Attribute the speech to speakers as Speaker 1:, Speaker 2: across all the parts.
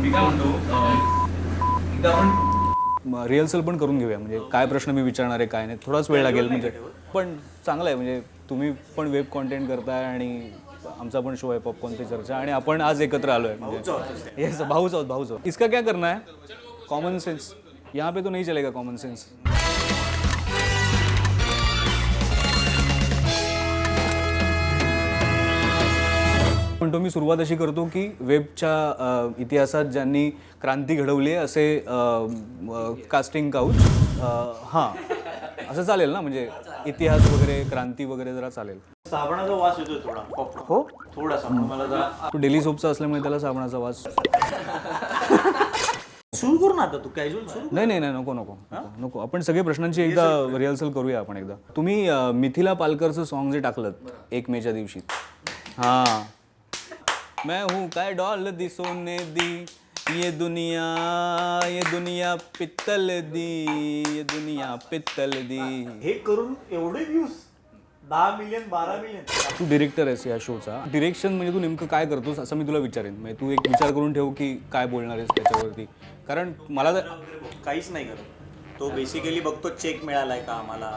Speaker 1: मी काय म्हणतो एकदा आपण रिहर्सल पण करून घेऊया, म्हणजे काय प्रश्न मी विचारणार आहे काय नाही, थोडाच वेळ लागेल म्हणजे. पण चांगलं आहे म्हणजे तुम्ही पण वेब कॉन्टेंट करताय आणि आमचा पण शो आहे पॉपकॉर्न पे चर्चा, आणि आपण आज एकत्र आलो आहे म्हणजे येस भाऊच आहोत. इसका क्या करना है? कॉमन सेंस यहाँ पे तो नहीं चलेगा कॉमन सेंस. म्हणतो मी सुरुवात अशी करतो की वेबच्या इतिहासात ज्यांनी क्रांती घडवली आहे असे कास्टिंग काउच. हां असं चालेल ना, म्हणजे इतिहास वगैरे क्रांती वगैरे जरा चालेल.
Speaker 2: साबणाचा वास येतोय थोडा.
Speaker 1: हो
Speaker 2: थोडासा मला जरा.
Speaker 1: तो डेली सोपचा असल्यामुळे त्याला साबणाचा वास.
Speaker 2: सुरू करू ना आता, तू कॅज्युअल सुरू.
Speaker 1: नाही नको आपण सगळे प्रश्नांची एकदा रिहर्सल करूया आपण एकदा. तुम्ही मिथिला पालकरचं सॉन्ग जे टाकलं 1 मेच्या दिवशी, हां मैं हूँ काय डॉल दी सोने दी ये दुनिया पित्तल दी, ये दुनिया पित्तल दी.
Speaker 2: हे करून एवढे व्ह्यूज 10 मिलियन 12 मिलियन.
Speaker 1: तू डिरेक्टर आहेस या शोचा. डिरेक्शन म्हणजे तू नेमकं काय करतोस असं मी तुला विचारेन. म्हणजे तू एक विचार करून ठेव की काय बोलणार आहेस त्याच्यावरती, कारण मला तर
Speaker 2: काहीच नाही करत तो. बेसिकली बघतो चेक मिळालाय का आम्हाला,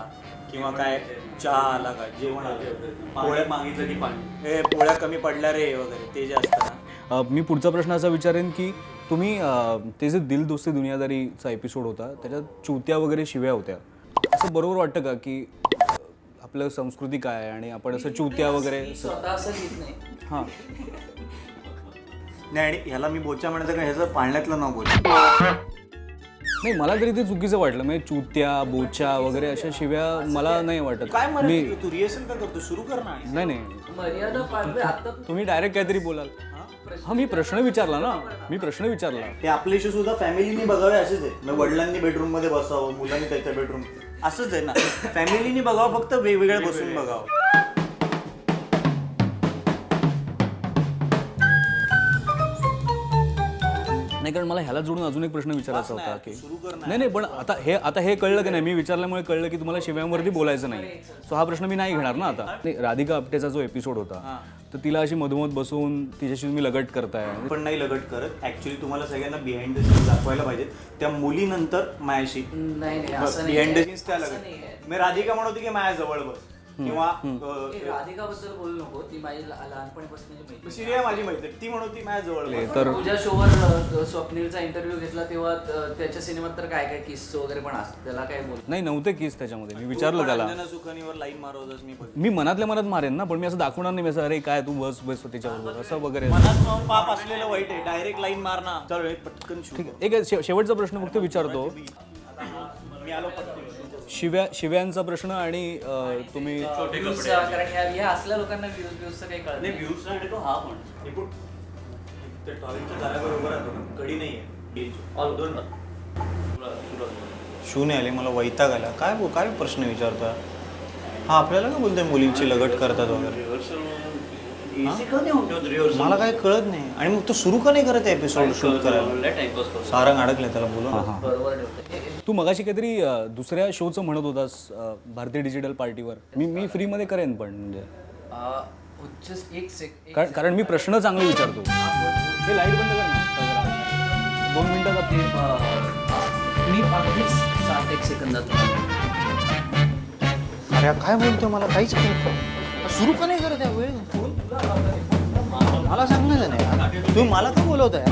Speaker 2: किंवा काय चहा आला का, जेवण आलं, पोळ्या मागितलं की पाणी, हे पोळ्या कमी पडल्या रे वगैरे ते जे असतं ना.
Speaker 1: मी पुढचा प्रश्न असा विचारेन की तुम्ही ते जे दिल दोस्ती दुनियादारीचा एपिसोड होता त्याच्यात चुत्या वगैरे शिव्या होत्या, असं बरोबर वाटतं का की आपलं संस्कृती काय आहे आणि आपण असं चुत्या वगैरे
Speaker 3: स्वतः असं घेत नाही.
Speaker 1: हां
Speaker 2: नाही, आणि ह्याला मी बोचा म्हणायचं का, ह्याचं पाळण्यातलं नाव बोचा.
Speaker 1: नाही, मला तरी ते चुकीचं वाटलं. म्हणजे चुत्या बोचा वगैरे अशा शिव्या मला नाही वाटत.
Speaker 2: काय
Speaker 1: मी
Speaker 2: म्हणतो तू? रिहर्सल का करतो? सुरू कर ना.
Speaker 1: नाही
Speaker 3: मर्यादा पाळतोय आता.
Speaker 1: तुम्ही डायरेक्ट काहीतरी बोलाल. हा मी प्रश्न विचारला ना,
Speaker 2: हे आपले इशू सुद्धा फॅमिलीनी बघावे असेच आहे. मग वडिलांनी बेडरूम मध्ये बसावं, मुलांनी त्याच्या बेडरूम, असंच आहे ना. फॅमिलीनी बघावं, फक्त वेगवेगळ्या बसून बघावं.
Speaker 1: नाही, कारण मला ह्याला जोडून अजून एक प्रश्न विचारायचा होता की
Speaker 2: सुरू कर ना.
Speaker 1: नाही पण आता हे कळलं की नाही, मी विचारल्यामुळे कळलं की तुम्हाला शिव्यांवरती बोलायचं नाही. सो हा प्रश्न मी नाही घेणार ना आता. नाही, राधिका आपटेचा जो एपिसोड होता तर तिला अशी मधोमध बसून तिच्याशी तुम्ही लगट करताय.
Speaker 2: पण नाही लगट करत. ऍक्च्युली तुम्हाला सगळ्यांना बिहाइंड द सीन्स दाखवायला पाहिजे. त्या मुलीनंतर मायाशी
Speaker 3: नाही असं नाही.
Speaker 2: बिहाइंड द सीन्स त्या लगट.
Speaker 3: नाहीये.
Speaker 2: मी राधिका म्हणत होती की माया जवळ बस, किंवा
Speaker 3: राधिका बद्दल बोलू नको, ती माझी लहानपणीपासून मैत्रीण.
Speaker 2: सिरिया माझी मैत्रीण, ती म्हणत होती माझ्या जवळ बस.
Speaker 1: तर
Speaker 3: तुझ्या शोवर स्वप्नीलचा इंटरव्ह्यू घेतला तेव्हा त्याच्या सिनेमात तर काय काय किस्से वगैरे पण असतात, त्याला काय बोल.
Speaker 1: नाही, नव्हते केस त्याच्यामध्ये. मी विचारलं त्याला.
Speaker 2: अंजना सुखानीवर लाईन मारवतच मी
Speaker 1: मी मनातल्या मनात मारेन ना, पण मी असं दाखवणार नाही. मी असं अरे काय तू बस त्याच्याबरोबर असं वगैरे.
Speaker 2: मनात पाप असलेलं वाईट आहे. डायरेक्ट लाईन मारना. चल पटकन शूट.
Speaker 1: एक शेवटचा प्रश्न फक्त विचारतो.
Speaker 2: मी आलो पटकन.
Speaker 1: शिव्यांचा प्रश्न आणि तुम्ही
Speaker 3: कारण ह्या असल्या लोकांना व्ह्यूजचं काही कळत नाही.
Speaker 2: व्ह्यूज साठी तो हा पण हे पण ते टॉयलेटच्या दारावर उभं राहतो ना, कडी नाहीये. शू नाही आले, मला वैताग आला. काय प्रश्न विचारतोय हा? आपल्याला काय बोलतोय मुलींची लगट करतात वगैरे? मला काय कळत नाही. आणि मग तो सुरू का नाही करत एपिसोड शूट करायला? सारंग अडकले त्याला बोलून.
Speaker 3: बरोबर ठेवते.
Speaker 1: तू मगाशी काहीतरी दुसऱ्या शोचं म्हणत होतास भारतीय डिजिटल पार्टीवर. मी फ्रीमध्ये करेन पण म्हणजे कारण मी प्रश्न चांगले विचारतो. हे लाईट बंद कर ना 2 मिनिटात आपली.
Speaker 3: मी अगदीच 7-1 सेकंदात.
Speaker 2: अरे काय बोलतोय? मला काहीच सुरू का नाही करत आहे वेळ? मला सांगण्याचं नाही. तुम्ही मला का बोलवताय?